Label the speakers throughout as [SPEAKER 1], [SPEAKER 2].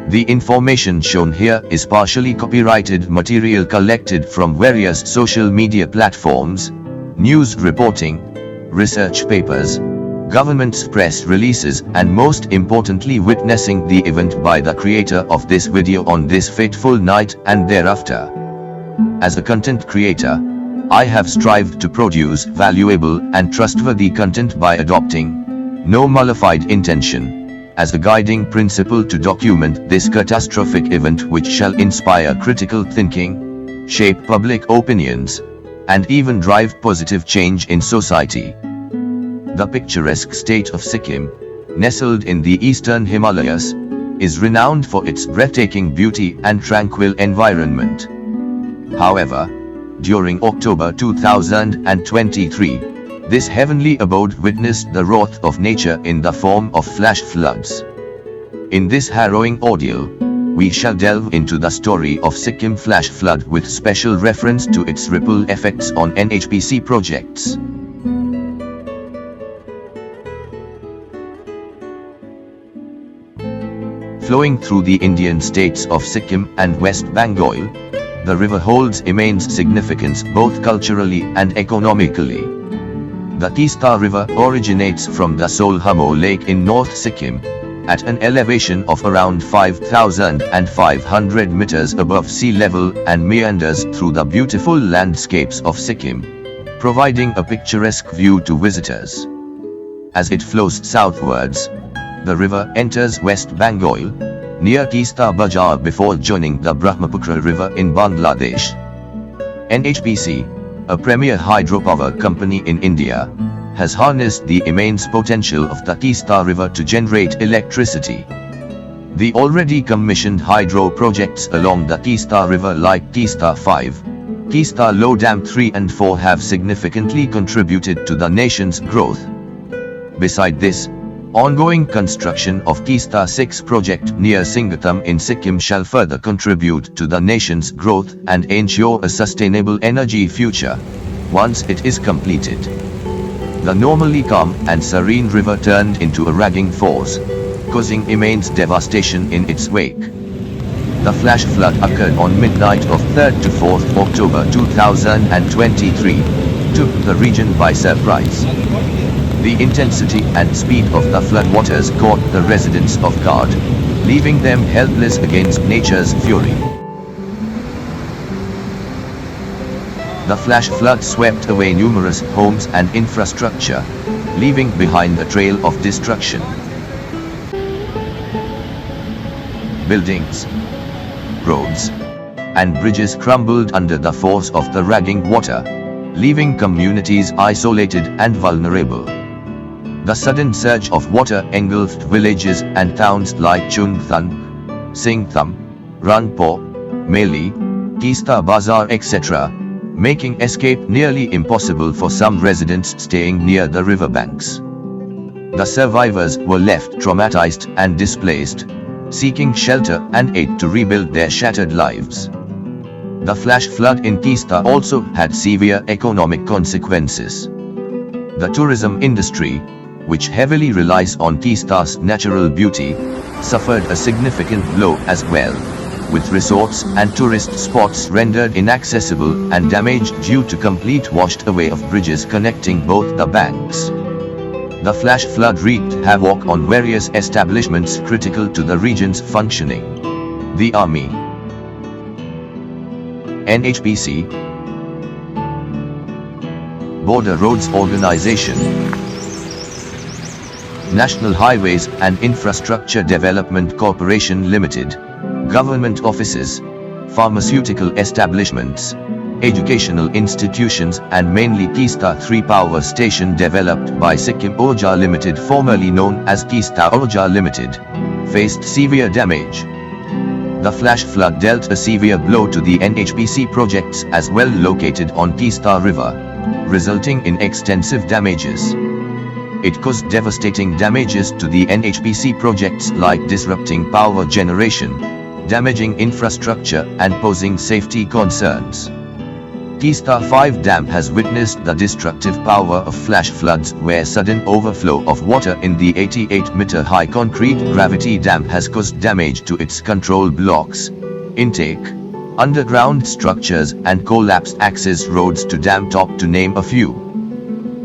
[SPEAKER 1] The information shown here is partially copyrighted material collected from various social media platforms, news reporting, research papers, government's press releases, and most importantly witnessing the event by the creator of this video on this fateful night and thereafter. As a content creator, I have strived to produce valuable and trustworthy content by adopting no mollified intention as a guiding principle to document this catastrophic event, which shall inspire critical thinking, shape public opinions, and even drive positive change in society. The picturesque state of Sikkim, nestled in the eastern Himalayas, is renowned for its breathtaking beauty and tranquil environment. However, during October 2023, this heavenly abode witnessed the wrath of nature in the form of flash floods. In this harrowing ordeal, we shall delve into the story of Sikkim flash flood with special reference to its ripple effects on NHPC projects. Flowing through the Indian states of Sikkim and West Bengal, the river holds immense significance both culturally and economically. The Teesta River originates from the Solhamo Lake in North Sikkim, at an elevation of around 5,500 meters above sea level, and meanders through the beautiful landscapes of Sikkim, providing a picturesque view to visitors. As it flows southwards, the river enters West Bengal, near Teesta Bajar before joining the Brahmaputra River in Bangladesh. NHPC, a premier hydropower company in India, has harnessed the immense potential of the Teesta River to generate electricity. The already commissioned hydro projects along the Teesta River like Teesta 5, Teesta Low Dam 3 and 4 have significantly contributed to the nation's growth. Beside this, ongoing construction of Teesta 6 project near Singatam in Sikkim shall further contribute to the nation's growth and ensure a sustainable energy future, once it is completed. The normally calm and serene river turned into a raging force, causing immense devastation in its wake. The flash flood occurred on midnight of 3rd to 4th October 2023, took the region by surprise. The intensity and speed of the floodwaters caught the residents off guard, leaving them helpless against nature's fury. The flash flood swept away numerous homes and infrastructure, leaving behind a trail of destruction. Buildings, roads, and bridges crumbled under the force of the raging water, leaving communities isolated and vulnerable. The sudden surge of water engulfed villages and towns like Chungthang, Singtham, Ranpo, Meli, Teesta Bazar etc., making escape nearly impossible for some residents staying near the riverbanks. The survivors were left traumatized and displaced, seeking shelter and aid to rebuild their shattered lives. The flash flood in Teesta also had severe economic consequences. The tourism industry, which heavily relies on Teesta's natural beauty, suffered a significant blow as well, with resorts and tourist spots rendered inaccessible and damaged due to complete washed away of bridges connecting both the banks. The flash flood wreaked havoc on various establishments critical to the region's functioning. The Army, NHPC, Border Roads Organization, National Highways and Infrastructure Development Corporation Limited, government offices, pharmaceutical establishments, educational institutions and mainly Teesta 3 power station developed by Sikkim Urja Limited, formerly known as Teesta Urja Limited, faced severe damage. The flash flood dealt a severe blow to the NHPC projects as well located on Teesta River, resulting in extensive damages. It caused devastating damages to the NHPC projects like disrupting power generation, damaging infrastructure and posing safety concerns. Teesta 5 dam has witnessed the destructive power of flash floods, where sudden overflow of water in the 88-meter-high concrete gravity dam has caused damage to its control blocks, intake, underground structures and collapsed access roads to dam top, to name a few.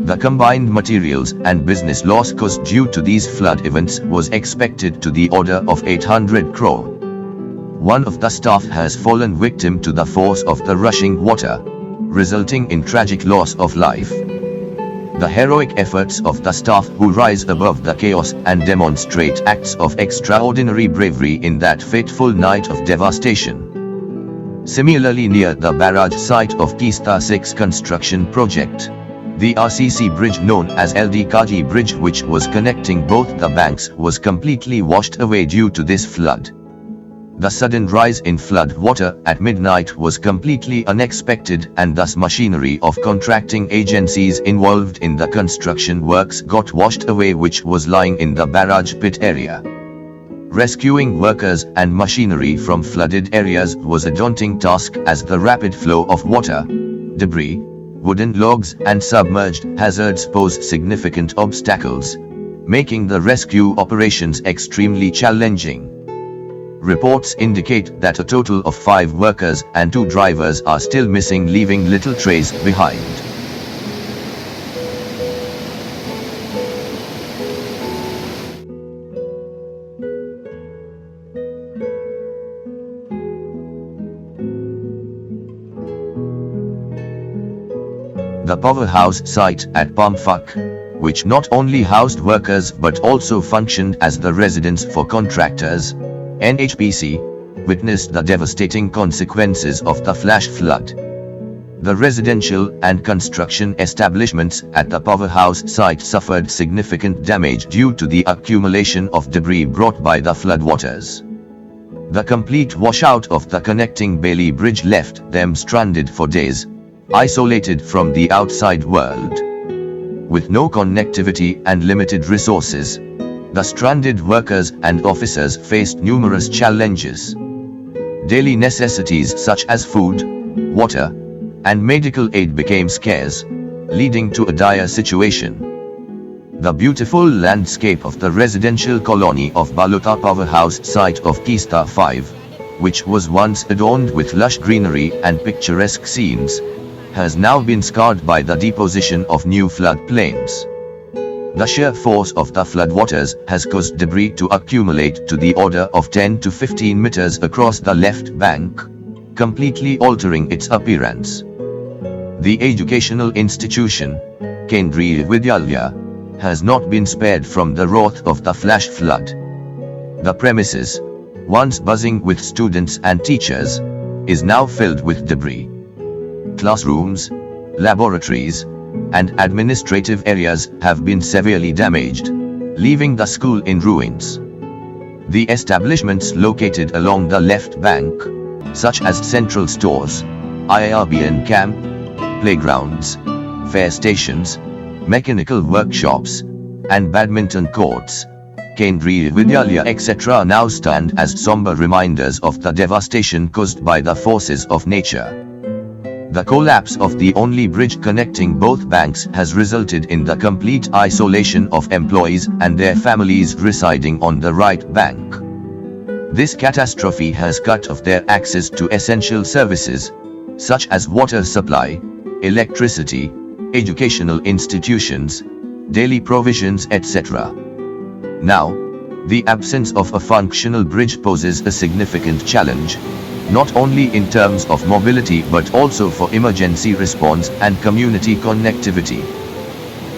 [SPEAKER 1] The combined materials and business loss caused due to these flood events was expected to the order of 800 crore. One of the staff has fallen victim to the force of the rushing water, resulting in tragic loss of life. The heroic efforts of the staff, who rise above the chaos and demonstrate acts of extraordinary bravery in that fateful night of devastation. Similarly, near the barrage site of Teesta 6 construction project, the RCC bridge known as LD Kaji Bridge, which was connecting both the banks, was completely washed away due to this flood. The sudden rise in flood water at midnight was completely unexpected, and thus machinery of contracting agencies involved in the construction works got washed away, which was lying in the barrage pit area. Rescuing workers and machinery from flooded areas was a daunting task, as the rapid flow of water, debris, wooden logs and submerged hazards posed significant obstacles, making the rescue operations extremely challenging. Reports indicate that a total of 5 workers and 2 drivers are still missing, leaving little trace behind. The powerhouse site at Pamfak, which not only housed workers but also functioned as the residence for contractors, NHPC, witnessed the devastating consequences of the flash flood. The residential and construction establishments at the powerhouse site suffered significant damage due to the accumulation of debris brought by the floodwaters. The complete washout of the connecting Bailey Bridge left them stranded for days, isolated from the outside world. With no connectivity and limited resources, the stranded workers and officers faced numerous challenges. Daily necessities such as food, water, and medical aid became scarce, leading to a dire situation. The beautiful landscape of the residential colony of Balota powerhouse site of Teesta 5, which was once adorned with lush greenery and picturesque scenes, has now been scarred by the deposition of new floodplains. The sheer force of the floodwaters has caused debris to accumulate to the order of 10 to 15 meters across the left bank, completely altering its appearance. The educational institution, Kendriya Vidyalaya, has not been spared from the wrath of the flash flood. The premises, once buzzing with students and teachers, is now filled with debris. Classrooms, laboratories, and administrative areas have been severely damaged, leaving the school in ruins. The establishments located along the left bank, such as central stores, IRBN camp, playgrounds, fare stations, mechanical workshops, and badminton courts, Kendriya Vidyalaya etc., now stand as somber reminders of the devastation caused by the forces of nature. The collapse of the only bridge connecting both banks has resulted in the complete isolation of employees and their families residing on the right bank. This catastrophe has cut off their access to essential services, such as water supply, electricity, educational institutions, daily provisions, etc. Now, the absence of a functional bridge poses a significant challenge, not only in terms of mobility but also for emergency response and community connectivity.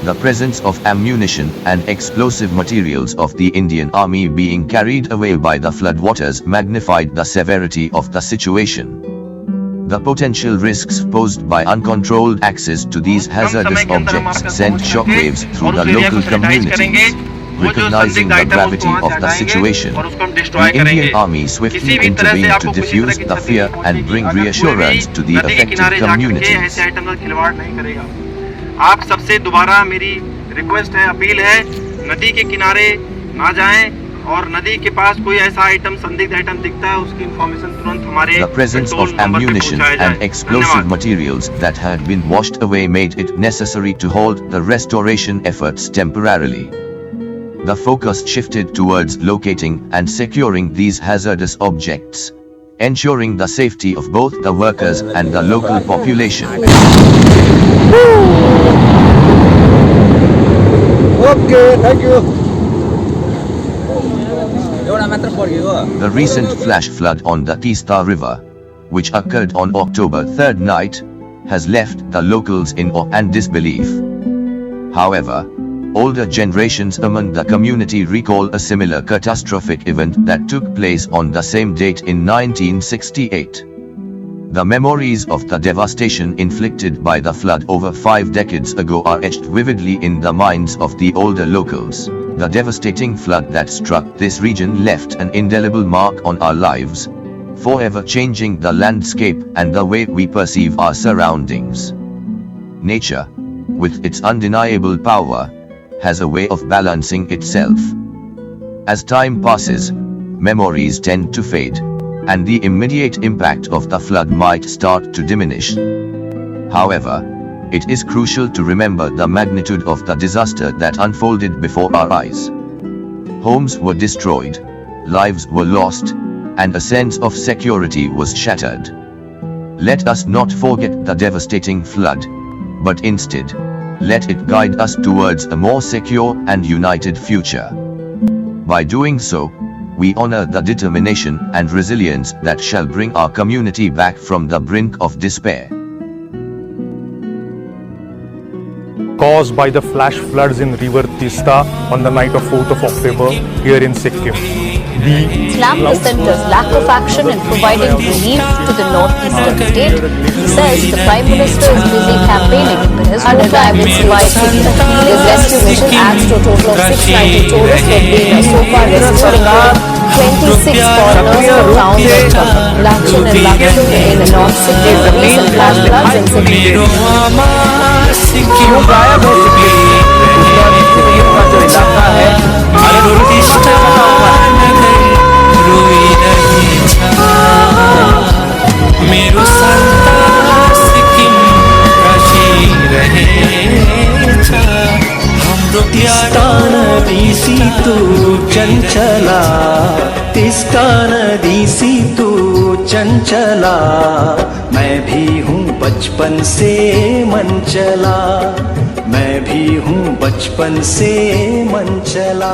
[SPEAKER 1] The presence of ammunition and explosive materials of the Indian Army being carried away by the floodwaters magnified the severity of the situation. The potential risks posed by uncontrolled access to these hazardous objects sent shockwaves through the local communities. Recognizing the gravity of the situation, the Indian Army swiftly intervened to diffuse the fear and bring reassurance to the affected communities.
[SPEAKER 2] आप सबसे दोबारा मेरी request है, appeal है, नदी के किनारे ना जाएं और नदी के पास कोई ऐसा आइटम, संदिग्ध आइटम दिखता है, उसकी इंफॉर्मेशन तुरंत हमारे
[SPEAKER 1] The presence of ammunition and explosive materials that had been washed away made it necessary to halt the restoration efforts temporarily. The focus shifted towards locating and securing these hazardous objects, ensuring the safety of both the workers and the local population.
[SPEAKER 3] Okay, thank you.
[SPEAKER 1] The recent flash flood on the Teesta River, which occurred on October 3rd night, has left the locals in awe and disbelief. However, older generations among the community recall a similar catastrophic event that took place on the same date in 1968. The memories of the devastation inflicted by the flood over 5 decades ago are etched vividly in the minds of the older locals. The devastating flood that struck this region left an indelible mark on our lives, forever changing the landscape and the way we perceive our surroundings. Nature, with its undeniable power, has a way of balancing itself. As time passes, memories tend to fade, and the immediate impact of the flood might start to diminish. However, it is crucial to remember the magnitude of the disaster that unfolded before our eyes. Homes were destroyed, lives were lost, and a sense of security was shattered. Let us not forget the devastating flood, but instead, let it guide us towards a more secure and united future. By doing so, we honor the determination and resilience that shall bring our community back from the brink of despair.
[SPEAKER 4] Caused by the flash floods in river Teesta on the night of 4th of October here in Sikkim.
[SPEAKER 5] Slammed the centre's lack of action in providing relief to the northeastern state. He says the Prime Minister is busy campaigning, but his no time will survive to be His rescue mission adds to a total of 690 tourists who have been so far rescued. 26 foreigners were found in Lachin and Lakshmi in the North Sikkim. The recent flash floods in Sikkim.
[SPEAKER 6] मेरो संता सिक्किम काशी रहेछ हाम्रो टिस्टा नदी तू चंचला टिस्टा नदी तू चंचला मैं भी हूँ बचपन से मनचला मैं भी हूँ बचपन से मनचला